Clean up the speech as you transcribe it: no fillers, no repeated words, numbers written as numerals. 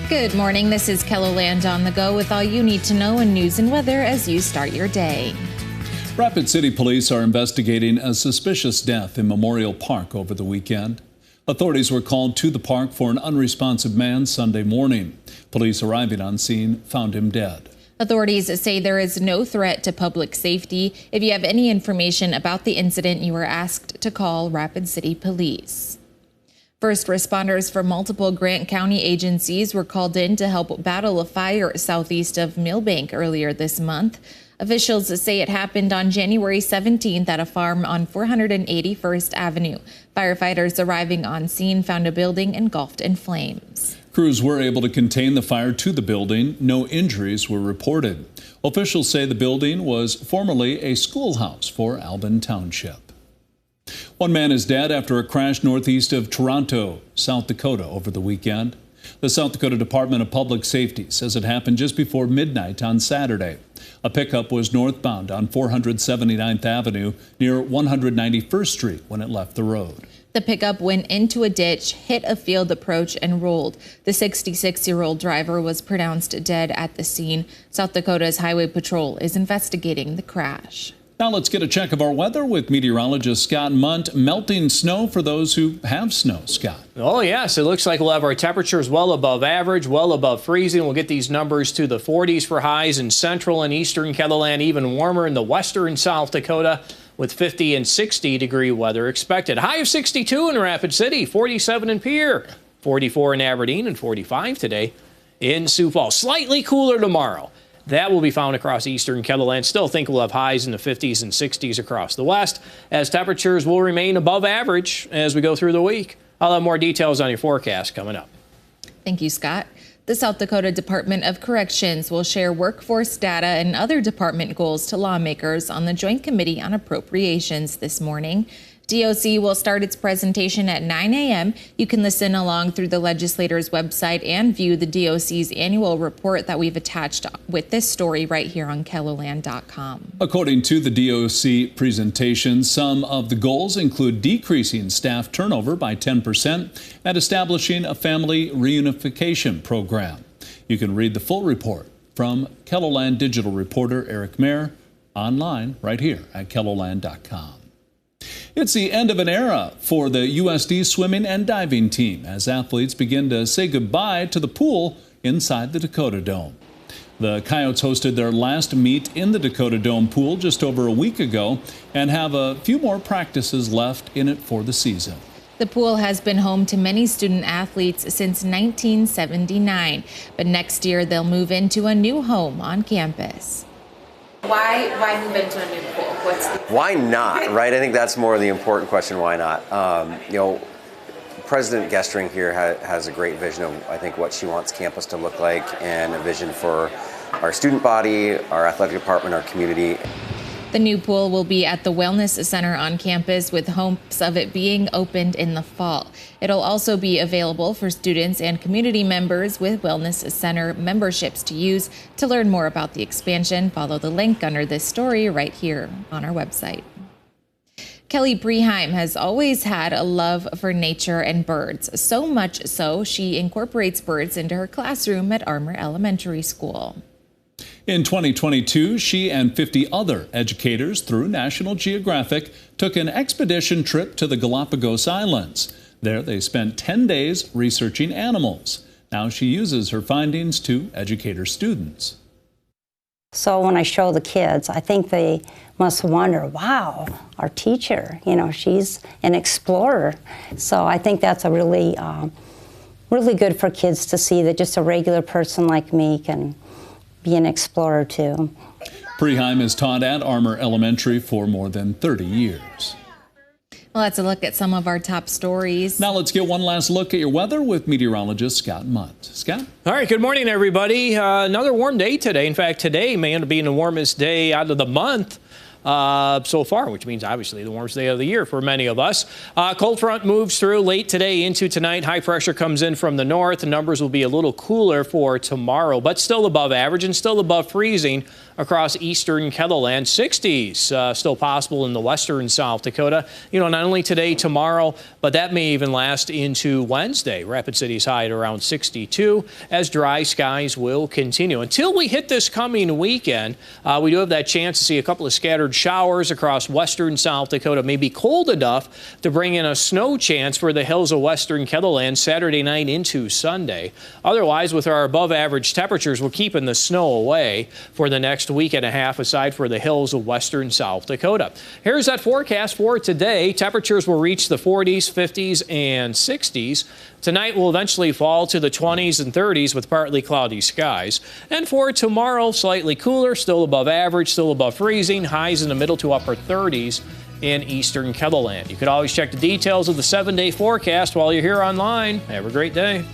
Good morning. This is KELOLAND on the go with all you need to know in news and weather as you start your day. Rapid City Police are investigating a suspicious death in Memorial Park over the weekend. Authorities were called to the park for an unresponsive man Sunday morning. Police arriving on scene found him dead. Authorities say there is no threat to public safety. If you have any information about the incident, you are asked to call Rapid City Police. First responders from multiple Grant County agencies were called in to help battle a fire southeast of Millbank earlier this month. Officials say it happened on January 17th at a farm on 481st Avenue. Firefighters arriving on scene found a building engulfed in flames. Crews were able to contain the fire to the building. No injuries were reported. Officials say the building was formerly a schoolhouse for Albin Township. One man is dead after a crash northeast of Toronto, South Dakota over the weekend. The South Dakota Department of Public Safety says it happened just before midnight on Saturday. A pickup was northbound on 479th Avenue near 191st Street when it left the road. The pickup went into a ditch, hit a field approach, and rolled. The 66-year-old driver was pronounced dead at the scene. South Dakota's Highway Patrol is investigating the crash. Now let's get a check of our weather with meteorologist Scott Munt. Melting snow for those who have snow, Scott. Oh, yes. It looks like we'll have our temperatures well above average, well above freezing. We'll get these numbers to the 40s for highs in central and eastern KELOLAND, even warmer in the western South Dakota with 50 and 60 degree weather expected. High of 62 in Rapid City, 47 in Pierre, 44 in Aberdeen, and 45 today in Sioux Falls. Slightly cooler tomorrow. That will be found across eastern KELOLAND. Still think we'll have highs in the 50s and 60s across the west, as temperatures will remain above average as we go through the week. I'll have more details on your forecast coming up. Thank you, Scott. The South Dakota Department of Corrections will share workforce data and other department goals to lawmakers on the Joint Committee on Appropriations this morning. DOC will start its presentation at 9 a.m. You can listen along through the legislator's website and view the DOC's annual report that we've attached with this story right here on KELOLAND.com. According to the DOC presentation, some of the goals include decreasing staff turnover by 10% and establishing a family reunification program. You can read the full report from KELOLAND digital reporter Eric Mayer online right here at KELOLAND.com. It's the end of an era for the USD swimming and diving team as athletes begin to say goodbye to the pool inside the Dakota Dome. The Coyotes hosted their last meet in the Dakota Dome pool just over a week ago and have a few more practices left in it for the season. The pool has been home to many student athletes since 1979, but next year they'll move into a new home on campus. Why move into a new pool? Why not, right? I think that's more the important question, why not? President Gestring here has a great vision of, I think, what she wants campus to look like and a vision for our student body, our athletic department, our community. The new pool will be at the Wellness Center on campus with hopes of it being opened in the fall. It'll also be available for students and community members with Wellness Center memberships to use. To learn more about the expansion, follow the link under this story right here on our website. Kelly Preheim has always had a love for nature and birds, so much so she incorporates birds into her classroom at Armour Elementary School. In 2022, she and 50 other educators through National Geographic took an expedition trip to the Galapagos Islands. There they spent 10 days researching animals. Now she uses her findings to educate her students. So when I show the kids, I think they must wonder, wow, our teacher, she's an explorer. So I think that's a really good for kids to see that just a regular person like me can be an explorer too. Preheim has taught at Armour Elementary for more than 30 years. Well, that's a look at some of our top stories. Now let's get one last look at your weather with meteorologist Scott Munt. Scott? All right, good morning, everybody. Another warm day today. In fact, today may end up being the warmest day out of the month. so far, which means obviously the warmest day of the year for many of us. Cold front moves through late today into tonight. High pressure comes in from the north. The numbers will be a little cooler for tomorrow, but still above average and still above freezing across eastern Kettle-Land. 60s still possible in the western South Dakota. You know, not only today, tomorrow, but that may even last into Wednesday. Rapid City's high at around 62 as dry skies will continue. Until we hit this coming weekend, we do have that chance to see a couple of scattered showers across western South Dakota. May be cold enough to bring in a snow chance for the hills of western Kettle-Land Saturday night into Sunday. Otherwise, with our above average temperatures, we're keeping the snow away for the next week and a half, aside for the hills of western South Dakota. Here's that forecast for today. Temperatures will reach the 40s, 50s, and 60s. Tonight will eventually fall to the 20s and 30s with partly cloudy skies. And for tomorrow, slightly cooler, still above average, still above freezing, highs in the middle to upper 30s in eastern Kettle-Land. You can always check the details of the 7-day forecast while you're here online. Have a great day.